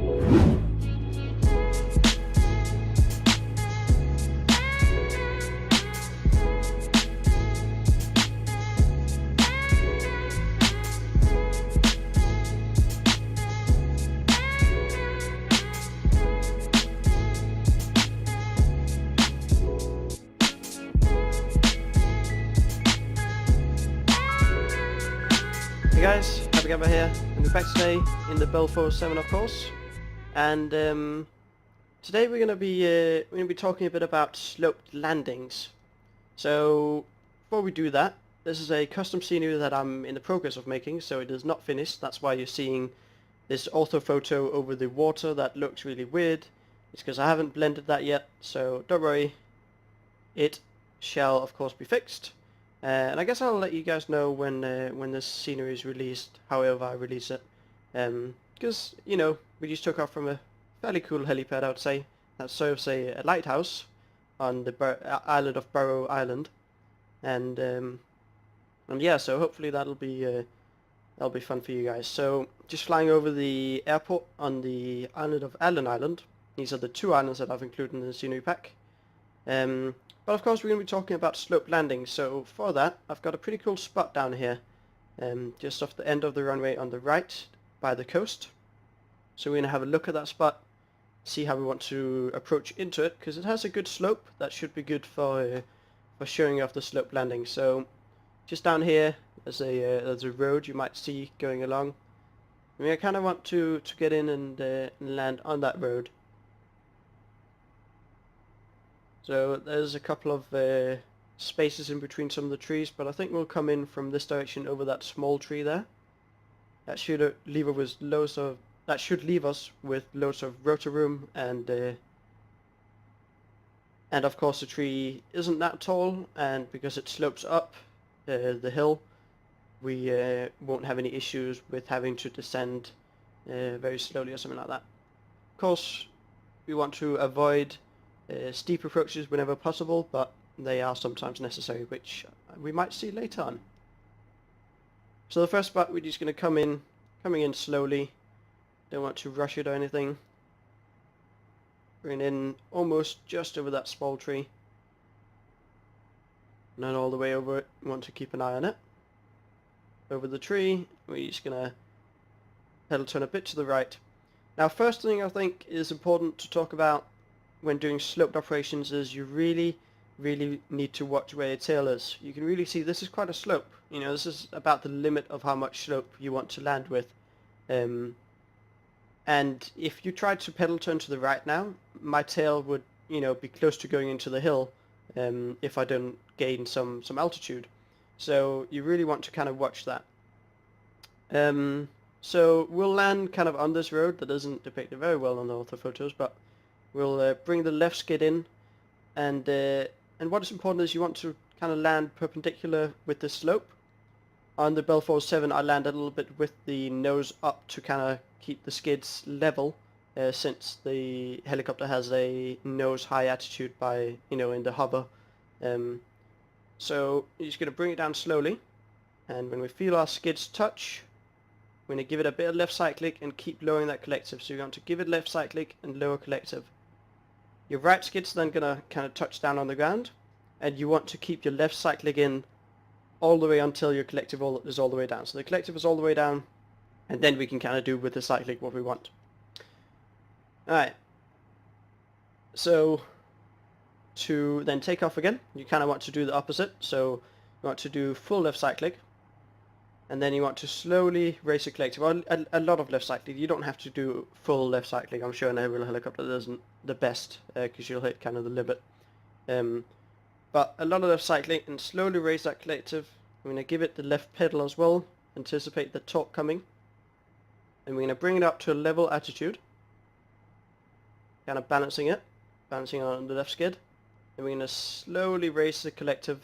Hey guys, Happy Gabba here, and we're back today in the Burrow 7 of course, and today we're gonna be talking a bit about sloped landings. So before we do that, this is a custom scenery that I'm in the progress of making, so it is not finished. That's why you're seeing this ortho photo over the water that looks really weird. It's because I haven't blended that yet, so don't worry, it shall of course be fixed. And I guess I'll let you guys know when this scenery is released, however I release it. Because, you know, we just took off from a fairly cool helipad, I would say, that serves a lighthouse on the island of Burrow Island. And yeah, so hopefully that'll be fun for you guys. So, just flying over the airport on the island of Allen Island. These are the two islands that I've included in the scenery pack. But of course we're going to be talking about slope landings, so for that I've got a pretty cool spot down here, just off the end of the runway on the right by the coast. So we're going to have a look at that spot, see how we want to approach into it, because it has a good slope that should be good for showing off the slope landing. So just down here there's a road you might see going along. I mean, I kind of want to get in and land on that road. So there's a couple of spaces in between some of the trees, but I think we'll come in from this direction over that small tree there. That should leave us with loads of rotor room, and of course the tree isn't that tall, and because it slopes up the hill, we won't have any issues with having to descend very slowly or something like that. Of course, we want to avoid steep approaches whenever possible, but they are sometimes necessary, which we might see later on. So the first spot, we're just going to coming in slowly. Don't want to rush it or anything. Bring in almost just over that small tree. Not all the way over it. We want to keep an eye on it. Over the tree, we're just going to pedal turn a bit to the right. Now, first thing I think is important to talk about when doing sloped operations is you really need to watch where your tail is. You can really see this is quite a slope. You know, this is about the limit of how much slope you want to land with. And if you tried to pedal turn to the right now, my tail would, you know, be close to going into the hill if I don't gain some altitude. So you really want to kind of watch that. So we'll land kind of on this road that isn't depicted very well on the ortho photos, but we'll bring the left skid in, and what is important is you want to kind of land perpendicular with the slope. On the Bell 47 I land a little bit with the nose up to kind of keep the skids level, since the helicopter has a nose high attitude by, you know, in the hover. So you're just going to bring it down slowly, and when we feel our skids touch, we're going to give it a bit of left side click and keep lowering that collective. So you want to give it left side click and lower collective. Your right skid's then going to kind of touch down on the ground, and you want to keep your left side click in all the way until your collective is all the way down. So the collective is all the way down, and then we can kind of do with the side click what we want. Alright, so to then take off again, you kind of want to do the opposite. So you want to do full left side click, and then you want to slowly raise the collective. Well, a lot of left side click. You don't have to do full left side click. I'm sure an aerial helicopter isn't the best, because you'll hit kind of the limit. But a lot of left side click and slowly raise that collective. I'm going to give it the left pedal as well. Anticipate the torque coming. And we're going to bring it up to a level attitude. Kind of balancing on the left skid. And we're going to slowly raise the collective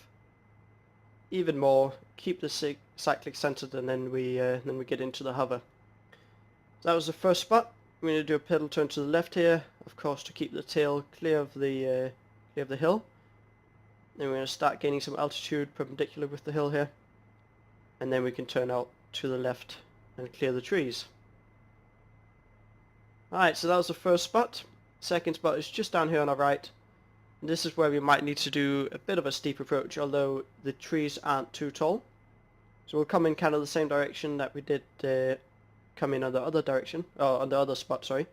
even more, keep the cyclic centered, and then we get into the hover. So that was the first spot. We're going to do a pedal turn to the left here, of course, to keep the tail clear of the hill. Then we're going to start gaining some altitude perpendicular with the hill here, and then we can turn out to the left and clear the trees. Alright, so that was the first spot. Second spot is just down here on our right. And this is where we might need to do a bit of a steep approach, although the trees aren't too tall. So we'll come in kind of the same direction that we did come in on the other direction, or on the other spot, sorry.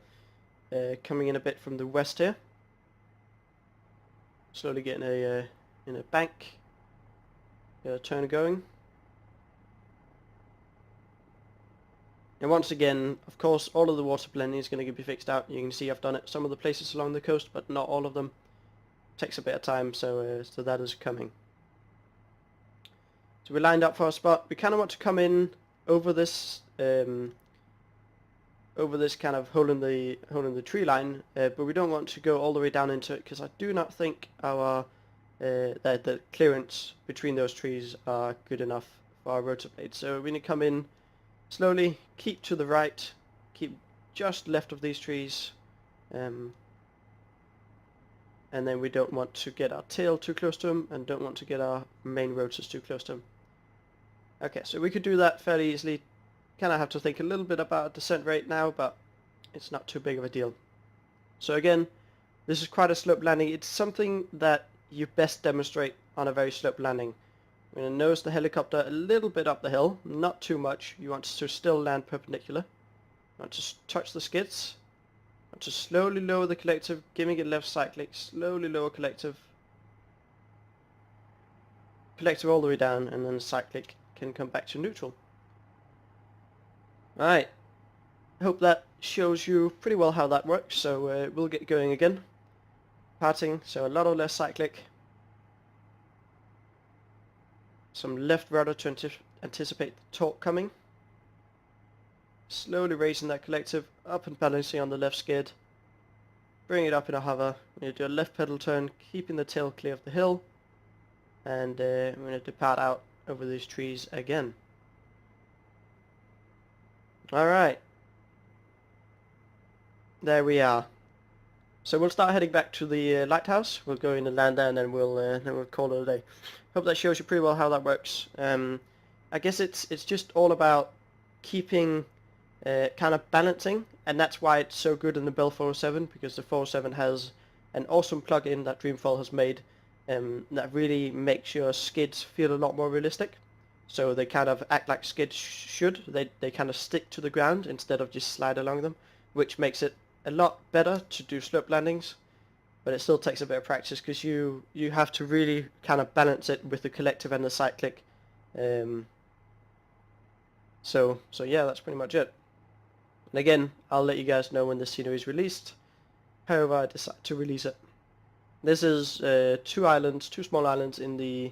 Coming in a bit from the west here. Slowly getting in a bank. Get a turn going. And once again, of course, all of the water blending is going to be fixed out. You can see I've done it some of the places along the coast, but not all of them. Takes a bit of time, so that is coming. So we lined up for our spot. We kind of want to come in over this kind of hole in the tree line, but we don't want to go all the way down into it because I do not think our the clearance between those trees are good enough for our rotor blade. So we need to come in slowly, keep to the right, keep just left of these trees, and then we don't want to get our tail too close to them and don't want to get our main rotors too close to them. Okay, so we could do that fairly easily. Kind of have to think a little bit about descent rate now, but it's not too big of a deal. So again, this is quite a slope landing. It's something that you best demonstrate on a very slope landing. I'm going to nose the helicopter a little bit up the hill, not too much. You want to still land perpendicular. You want to touch the skids. You want to slowly lower the collective, giving it left cyclic, slowly lower collective. Collective all the way down, and then cyclic can come back to neutral. Alright, I hope that shows you pretty well how that works, so we'll get going again. Parting, so a lot of less cyclic. Some left rudder to anticipate the torque coming. Slowly raising that collective up and balancing on the left skid. Bring it up in a hover. We're going to do a left pedal turn, keeping the tail clear of the hill. And I'm going to depart out over these trees again. Alright. There we are. So we'll start heading back to the lighthouse. We'll go in and land there, and then we'll call it a day. Hope that shows you pretty well how that works. I guess it's just all about keeping kind of balancing, and that's why it's so good in the Bell 407, because the 407 has an awesome plugin that Dreamfall has made that really makes your skids feel a lot more realistic. So they kind of act like skids should. They kind of stick to the ground instead of just slide along them, which makes it a lot better to do slope landings. But it still takes a bit of practice because you have to really kind of balance it with the collective and the cyclic. So yeah, that's pretty much it. And again, I'll let you guys know when the scenery is released, however I decide to release it. This is two small islands in the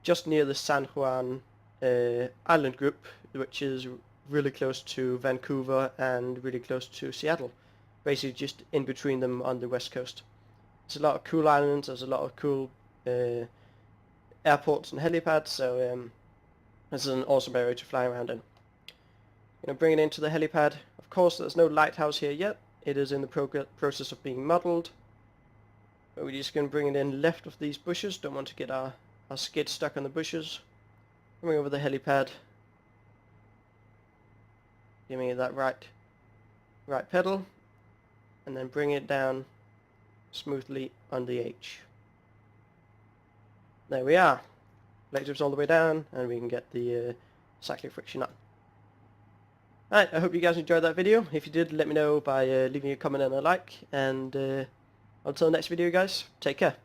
just near the San Juan island group, which is really close to Vancouver and really close to Seattle, basically just in between them on the west coast. There's a lot of cool islands, there's a lot of cool airports and helipads, so this is an awesome area to fly around in. I'm going to bring it into the helipad. Of course there's no lighthouse here yet, it is in the process of being modelled. But we're just going to bring it in left of these bushes, don't want to get our skid stuck on the bushes. Coming over the helipad, giving it that right pedal, and then bring it down smoothly on the H. There we are. Collectives all the way down, and we can get the cyclic friction up. Alright, I hope you guys enjoyed that video. If you did, let me know by leaving a comment and a like, and until the next video guys, take care.